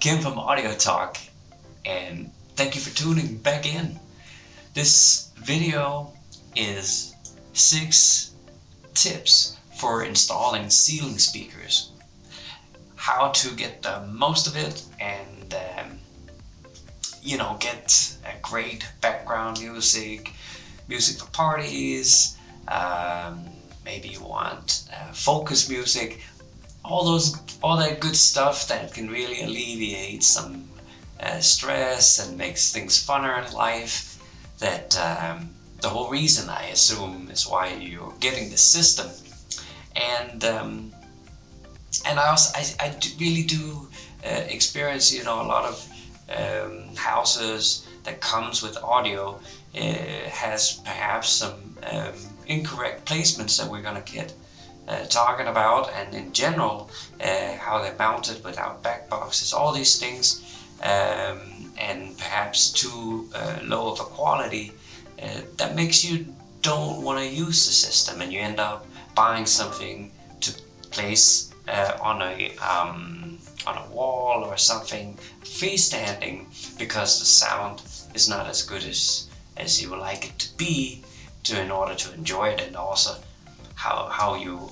Kim from Audio Talk, and thank you for tuning back in. This video is 6 tips for installing ceiling speakers. How to get the most of it and get a great background music for parties. Maybe you want focus music. All that good stuff that can really alleviate some stress and makes things funner in life. That the whole reason, I assume, is why you're getting the system. And I really do experience, a lot of houses that comes with audio has perhaps some incorrect placements that we're gonna get talking about, and in general how they're mounted without backboxes, all these things, and perhaps too low of a quality that makes you don't want to use the system, and you end up buying something to place on a wall or something freestanding, because the sound is not as good as you would like it to be in order to enjoy it, and also how you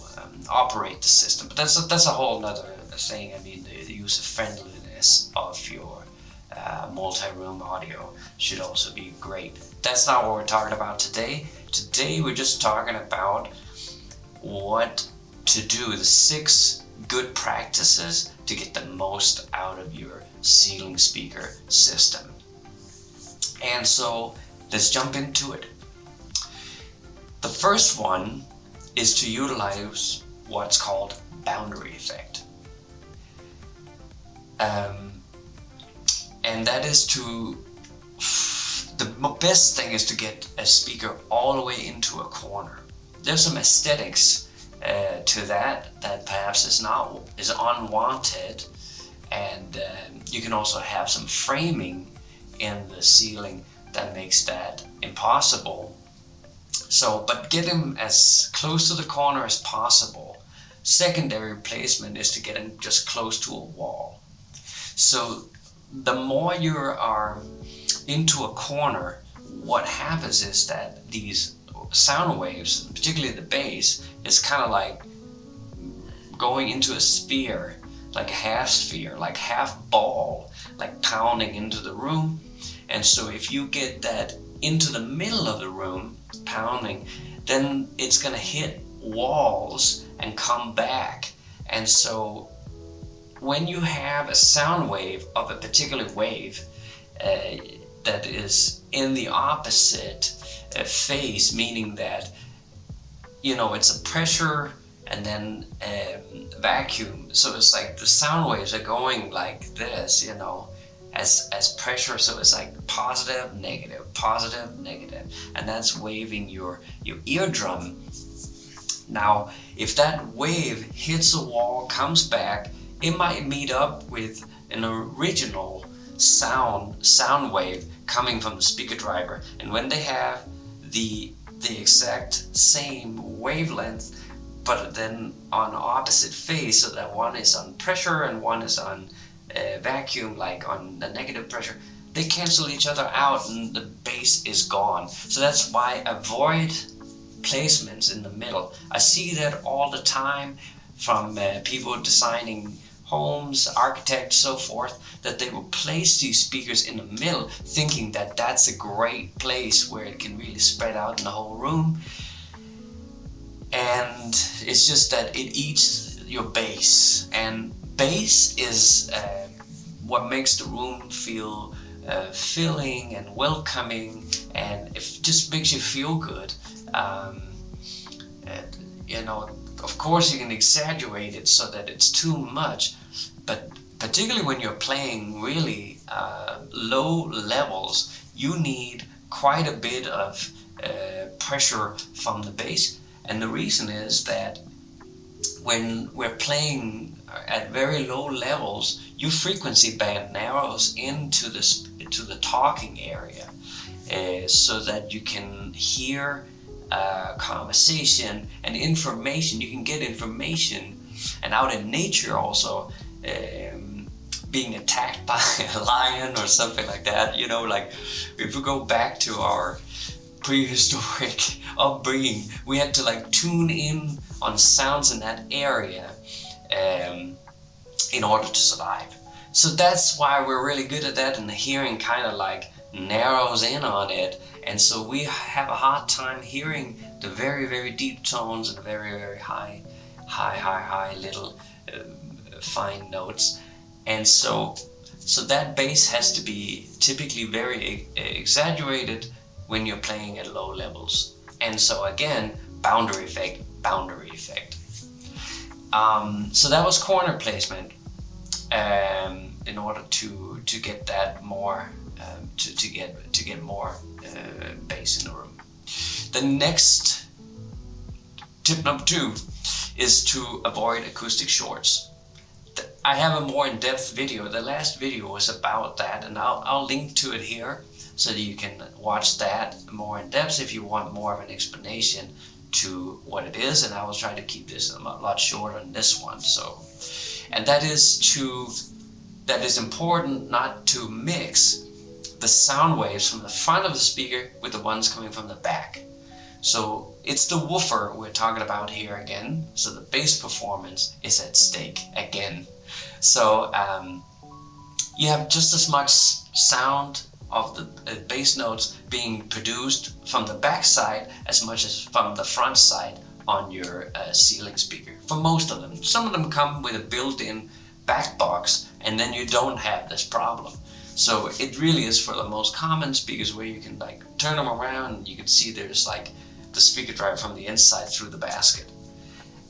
operate the system. But that's a whole nother thing. I mean, the user friendliness of your multi-room audio should also be great. That's not what we're talking about today. Today we're just talking about what to do, the 6 good practices to get the most out of your ceiling speaker system. And so let's jump into it. The first one is to utilize what's called boundary effect. And that is the best thing is to get a speaker all the way into a corner. There's some aesthetics to that perhaps is unwanted, and you can also have some framing in the ceiling that makes that impossible. So, but get them as close to the corner as possible. Secondary placement is to get them just close to a wall. So the more you are into a corner, what happens is that these sound waves, particularly the bass, is kind of like going into a sphere, like a half sphere, like half ball, like pounding into the room. And so if you get that into the middle of the room, pounding, then it's gonna hit walls and come back. And so when you have a sound wave of a particular wave that is in the opposite phase, meaning that it's a pressure and then vacuum, so it's like the sound waves are going like this, as pressure, so it's like positive, negative, and that's waving your eardrum. Now, if that wave hits a wall, comes back, it might meet up with an original sound wave coming from the speaker driver, and when they have the exact same wavelength, but then on opposite phase, so that one is on pressure and one is on vacuum, like on the negative pressure, they cancel each other out and the bass is gone. So that's why avoid placements in the middle. I see that all the time from people designing homes, architects, so forth, that they will place these speakers in the middle, thinking that that's a great place where it can really spread out in the whole room. And it's just that it eats your bass, and bass is what makes the room feel filling and welcoming, and it just makes you feel good. Of course you can exaggerate it so that it's too much, but particularly when you're playing really low levels, you need quite a bit of pressure from the bass. And the reason is that when we're playing at very low levels, your frequency band narrows into the talking area, so that you can hear conversation and information. You can get information, and out in nature also, being attacked by a lion or something like that. You know, like if we go back to our prehistoric upbringing, we had to like tune in on sounds in that area in order to survive. So that's why we're really good at that, and the hearing kind of like narrows in on it, and so we have a hard time hearing the very, very deep tones and the very, very high little fine notes. And so that bass has to be typically very exaggerated when you're playing at low levels. And so again, boundary effect. So that was corner placement in order to get that more to get more bass in the room. The next tip number 2 is to avoid acoustic shorts. I have a more in-depth video. The last video was about that, and I'll link to it here so that you can watch that more in depth if you want more of an explanation to what it is. And I will try to keep this a lot shorter than this one. So, and that is important not to mix the sound waves from the front of the speaker with the ones coming from the back. So it's the woofer we're talking about here again. So the bass performance is at stake again. So you have just as much sound of the bass notes being produced from the back side as much as from the front side on your ceiling speaker. For most of them. Some of them come with a built-in backbox, and then you don't have this problem. So it really is for the most common speakers where you can like turn them around and you can see there's like the speaker driver from the inside through the basket.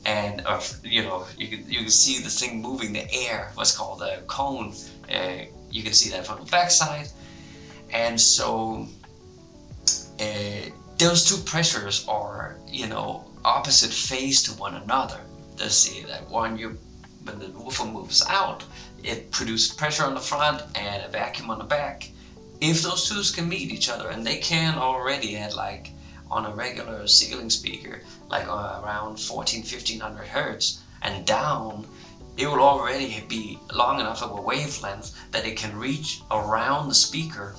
And you know, you can see the thing moving the air, what's called a cone. You can see that from the backside. And so those two pressures are, you know, opposite phase to one another. They see that when the woofer moves out, it produces pressure on the front and a vacuum on the back. If those two can meet each other, and they can already at like on a regular ceiling speaker, like around 1500 hertz and down, it will already be long enough of a wavelength that it can reach around the speaker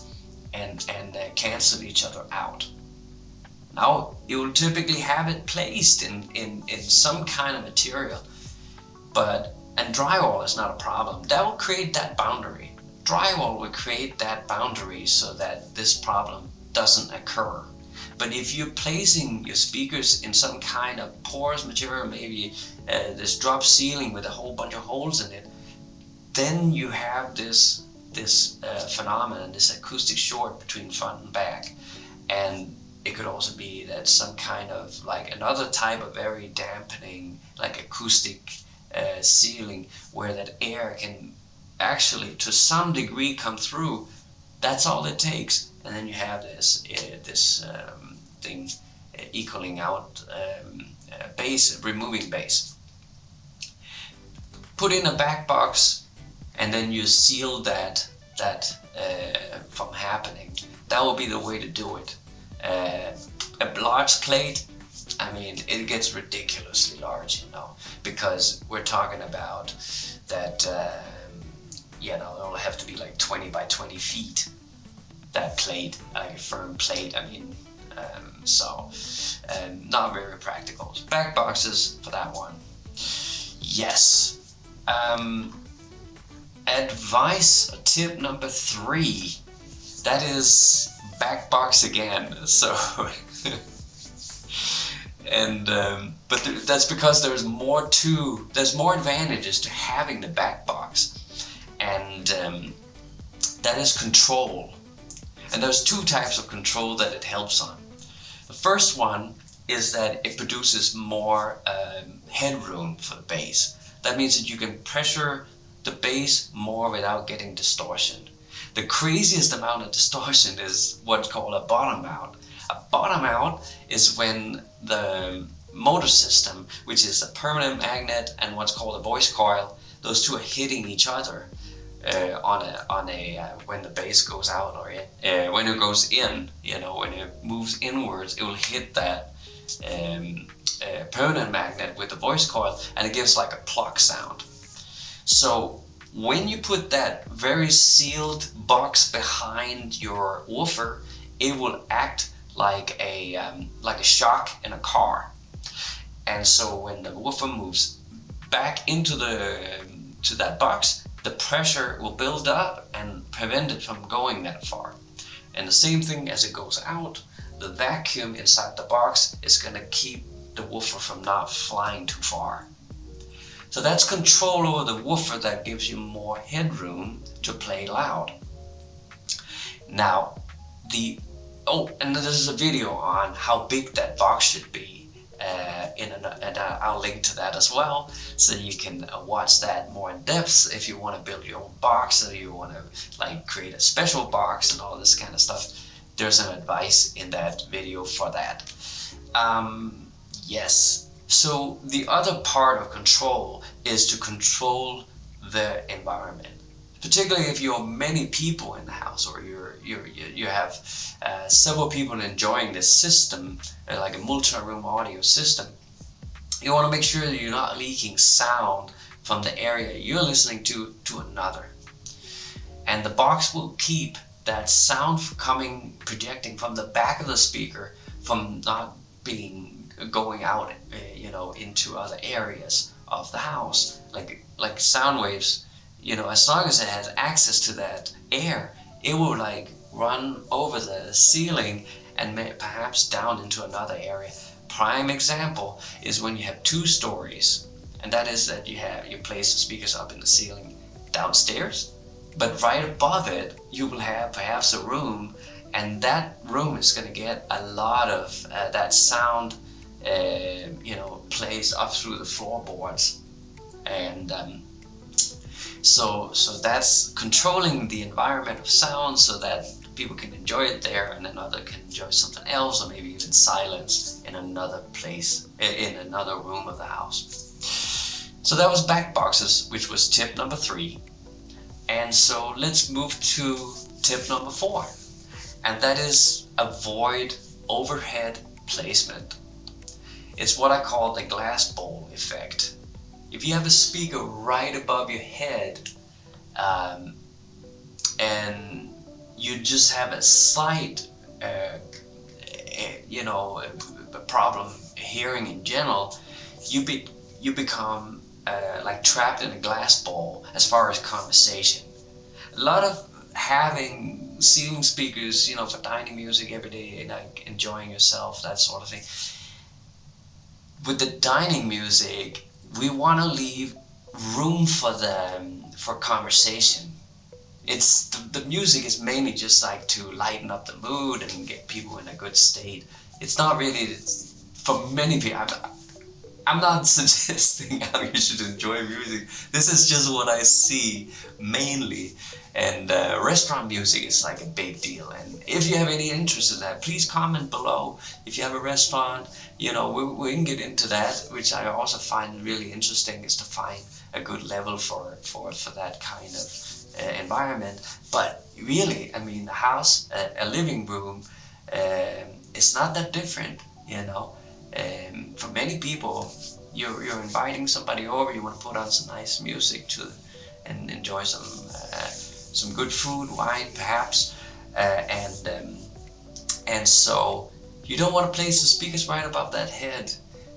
and cancel each other out. Now, you will typically have it placed in some kind of material, and drywall is not a problem. That will create that boundary. Drywall will create that boundary so that this problem doesn't occur. But if you're placing your speakers in some kind of porous material, maybe this drop ceiling with a whole bunch of holes in it, then you have this phenomenon, this acoustic short between front and back. And it could also be that some kind of like another type of very dampening, like acoustic ceiling, where that air can actually to some degree come through. That's all it takes, and then you have this thing equaling out bass, removing bass. Put in a back box, and then you seal that from happening. That will be the way to do it. A large plate, I mean, it gets ridiculously large, you know, because we're talking about that, you know, it'll have to be like 20 by 20 feet, that plate, like a firm plate. I mean, not very practical. Back boxes for that one. Yes. Advice, tip number 3, that is backbox again. So, and but that's because there's more advantages to having the backbox, and that is control. And there's 2 types of control that it helps on. The first one is that it produces more headroom for the bass. That means that you can pressure the bass more without getting distortion. The craziest amount of distortion is what's called a bottom out. A bottom out is when the motor system, which is a permanent magnet and what's called a voice coil, those two are hitting each other when the bass goes out, or when it goes in, you know, when it moves inwards, it will hit that permanent magnet with the voice coil, and it gives like a pluck sound. So when you put that very sealed box behind your woofer, it will act like a shock in a car. And so when the woofer moves back into to that box, the pressure will build up and prevent it from going that far. And the same thing as it goes out, the vacuum inside the box is going to keep the woofer from not flying too far. So that's control over the woofer that gives you more headroom to play loud. Now, and there's a video on how big that box should be, and I'll link to that as well, so you can watch that more in depth if you want to build your own box, or you want to create a special box and all this kind of stuff. There's some advice in that video for that. Yes. So the other part of control is to control the environment, particularly if you're many people in the house, or you have several people enjoying this system, like a multi-room audio system. You want to make sure that you're not leaking sound from the area you're listening to another. And the box will keep that sound projecting from the back of the speaker from not going out, into other areas of the house, like sound waves. As long as it has access to that air, it will run over the ceiling and perhaps down into another area. Prime example is when you have 2 stories, and that is that you place the speakers up in the ceiling downstairs, but right above it you will have perhaps a room, and that room is going to get a lot of that sound plays up through the floorboards. And so that's controlling the environment of sound so that people can enjoy it there, and then others can enjoy something else, or maybe even silence in another place, in another room of the house. So that was backboxes, which was tip number 3. And so let's move to tip number 4, and that is avoid overhead placement. It's what I call the glass bowl effect. If you have a speaker right above your head, and you just have a slight, problem hearing in general, you become trapped in a glass bowl as far as conversation. A lot of having ceiling speakers, for dining music every day, enjoying yourself, that sort of thing. With the dining music, we want to leave room for conversation. It's the music is mainly just to lighten up the mood and get people in a good state. It's not really, for many people, I'm not suggesting how you should enjoy music. This is just what I see mainly. And restaurant music is a big deal. And if you have any interest in that, please comment below. If you have a restaurant, we can get into that, which I also find really interesting, is to find a good level for that kind of environment. But really, the house, a living room, it's not that different, for many people, you're inviting somebody over, you want to put on some nice music and enjoy some good food, wine perhaps, and so you don't want to place the speakers right above that head.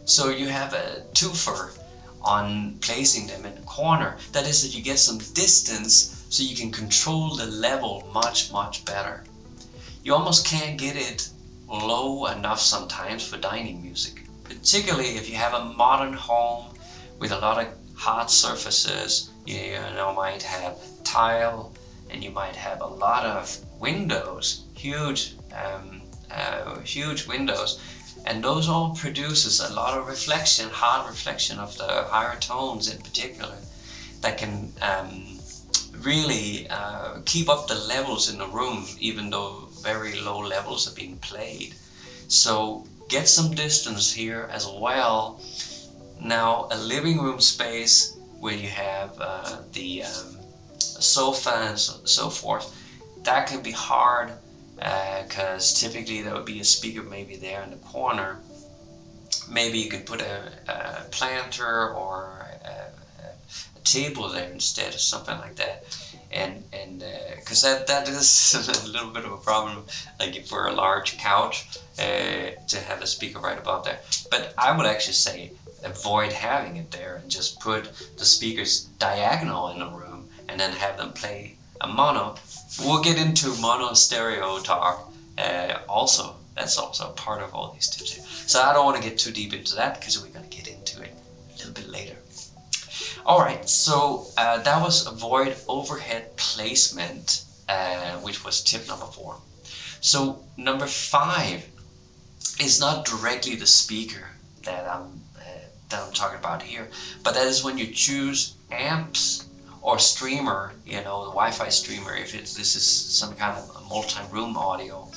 So you have a twofer on placing them in the corner. That is that you get some distance so you can control the level much, much better. You almost can't get it low enough sometimes for dining music, particularly if you have a modern home with a lot of hard surfaces. You might have tile, and you might have a lot of windows, huge windows, and those all produces a lot of reflection, hard reflection of the higher tones in particular, that can really keep up the levels in the room, even though very low levels are being played. So get some distance here as well. Now, a living room space where you have the sofa and so forth, that can be hard, because typically there would be a speaker maybe there in the corner. Maybe you could put a planter or a table there instead or something like that. And because that is a little bit of a problem, like for a large couch, to have a speaker right above there. But I would actually say avoid having it there and just put the speakers diagonal in a room and then have them play a mono. We'll get into mono stereo talk also. That's also part of all these tips here. So I don't want to get too deep into that because we're going to get into it a little bit later. Alright, so that was avoid overhead placement, which was tip number 4. So number 5 is not directly the speaker that I'm talking about here, but that is when you choose amps or streamer, the Wi-Fi streamer, if this is some kind of a multi-room audio,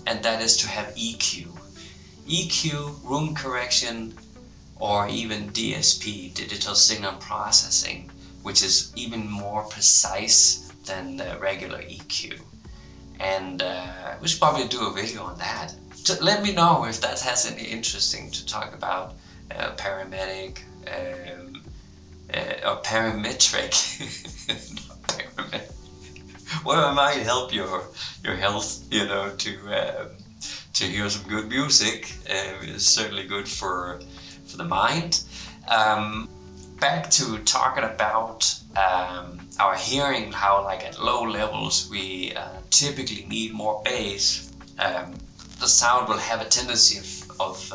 and that is to have EQ. EQ, room correction, or even DSP, digital signal processing, which is even more precise than the regular EQ. And we should probably do a video on that. So let me know if that has any interesting to talk about parametric, or parametric. Well, it might help your health, to hear some good music. It's certainly good for the mind. Back to talking about our hearing, how like at low levels we typically need more bass. The sound will have a tendency of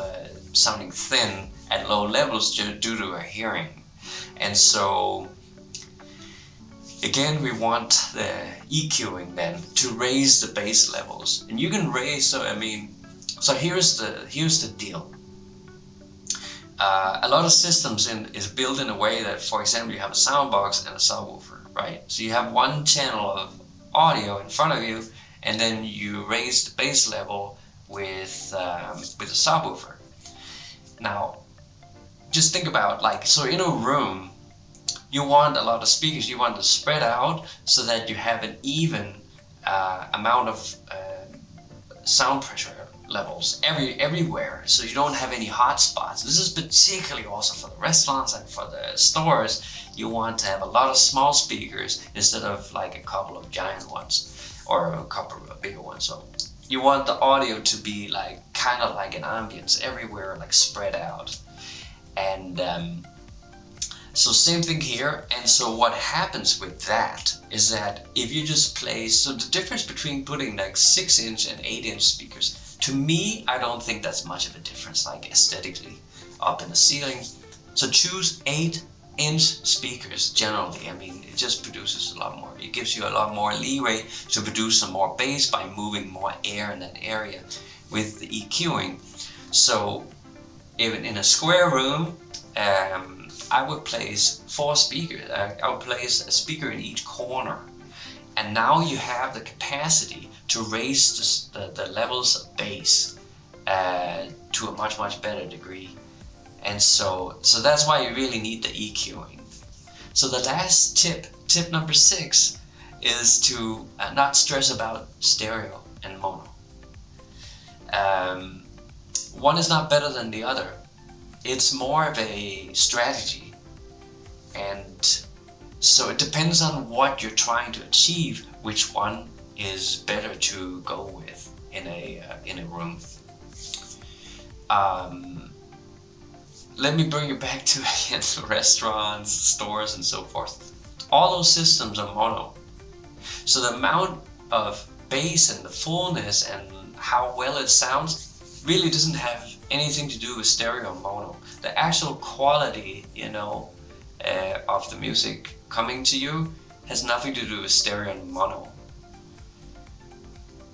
sounding thin at low levels due to our hearing. And so again, we want the EQing then to raise the bass levels. And you can raise, so here's the deal. A lot of systems is built in a way that, for example, you have a sound box and a subwoofer, right? So you have one channel of audio in front of you, and then you raise the bass level with a subwoofer. Now, just think about so in a room, you want a lot of speakers. You want to spread out so that you have an even amount of sound pressure levels everywhere, so you don't have any hot spots. This is particularly also for the restaurants and for the stores. You want to have a lot of small speakers instead of like a couple of giant ones or a couple of bigger ones. So you want the audio to be like kind of like an ambience everywhere, like spread out. And so same thing here. And so what happens with that is that if you just play, so the difference between putting like 6-inch and 8-inch speakers, to me, I don't think that's much of a difference, like aesthetically up in the ceiling. So choose 8-inch speakers generally. It just produces a lot more. It gives you a lot more leeway to produce some more bass by moving more air in that area with the EQing. So even in a square room, I would place 4 speakers. I would place a speaker in each corner. And now you have the capacity to raise the levels of bass to a much better degree. And so that's why you really need the EQing. So the last tip number 6, is to not stress about stereo and mono. One is not better than the other. It's more of a strategy. And so it depends on what you're trying to achieve, which one is better to go with in a room. Let me bring you back to again, restaurants, stores, and so forth. All those systems are mono. So the amount of bass and the fullness and how well it sounds really doesn't have anything to do with stereo and mono. The actual quality, of the music coming to you has nothing to do with stereo and mono.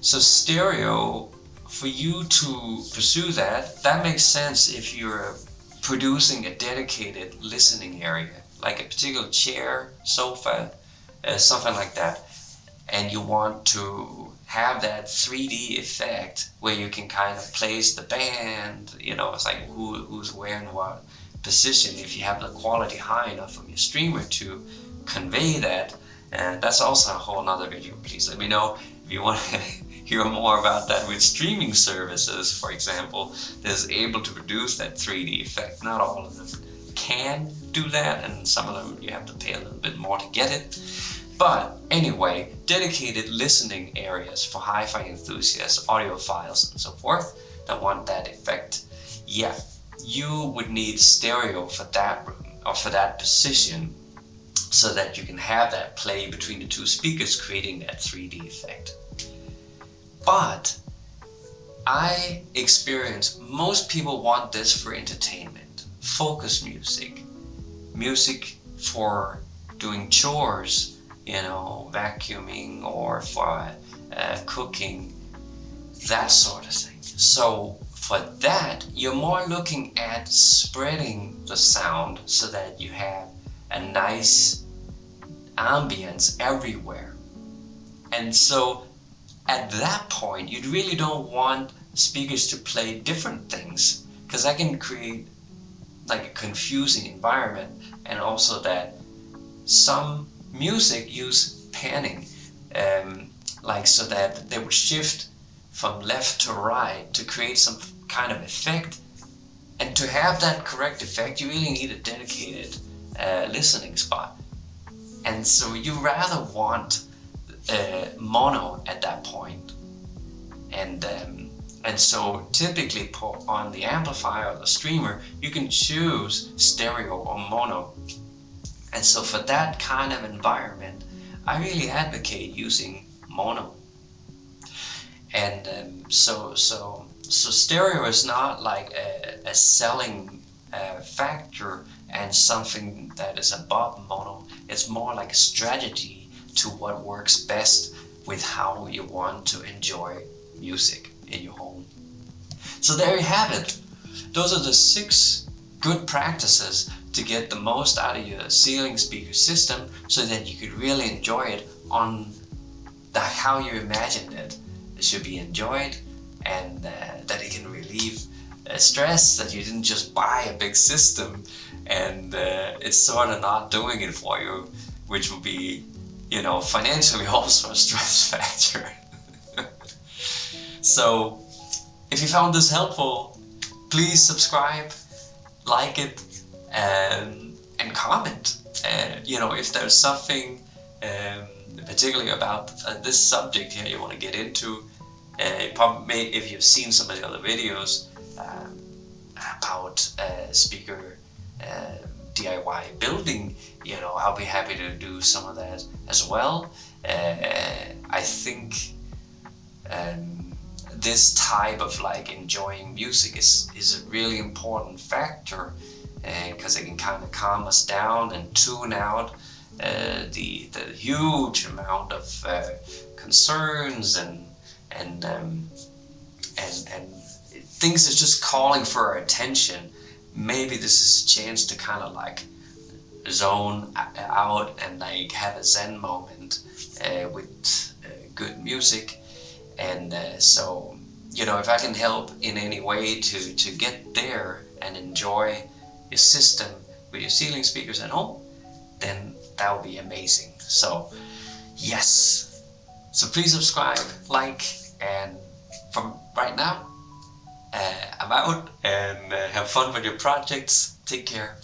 So stereo, for you to pursue that makes sense if you're producing a dedicated listening area, like a particular chair, sofa, something like that, and you want to have that 3D effect where you can kind of place the band, it's like who's wearing what position. If you have the quality high enough from your streamer to convey that, and that's also a whole nother video. Please let me know if you want to hear more about that with streaming services, for example, that is able to produce that 3D effect. Not all of them can, do that, and some of them you have to pay a little bit more to get it. But anyway, dedicated listening areas for hi-fi enthusiasts, audiophiles, and so forth that want that effect. Yeah, you would need stereo for that room or for that position, so that you can have that play between the two speakers, creating that 3D effect. But I experience most people want this for entertainment, focus music, music for doing chores, vacuuming, or for cooking, that sort of thing. So for that, you're more looking at spreading the sound so that you have a nice ambience everywhere. And so at that point, you really don't want speakers to play different things, because that can create like a confusing environment. And also that some music use panning, like so that they would shift from left to right to create some kind of effect. And to have that correct effect, you really need a dedicated listening spot. And so you rather want mono at that point. And so typically on the amplifier or the streamer, you can choose stereo or mono. And so for that kind of environment, I really advocate using mono. And so stereo is not like a selling factor and something that is above mono. It's more like a strategy to what works best with how you want to enjoy music in your home. So there you have it. Those are the 6 good practices to get the most out of your ceiling speaker system, so that you could really enjoy it on how you imagined it. It should be enjoyed, and that it can relieve stress, that you didn't just buy a big system and it's sort of not doing it for you, which would be, financially also a stress factor. So if you found this helpful, please subscribe, like it, and comment. If there's something particularly about this subject here you want to get into, probably if you've seen some of the other videos about speaker DIY building, I'll be happy to do some of that as well. I think this type of enjoying music is a really important factor, because it can kind of calm us down and tune out the huge amount of concerns and things that's just calling for our attention. Maybe this is a chance to kind of zone out and have a Zen moment with good music. And so if I can help in any way to get there and enjoy your system with your ceiling speakers at home, then that would be amazing. So yes, so please subscribe, and from right now, I'm out, and have fun with your projects. Take care.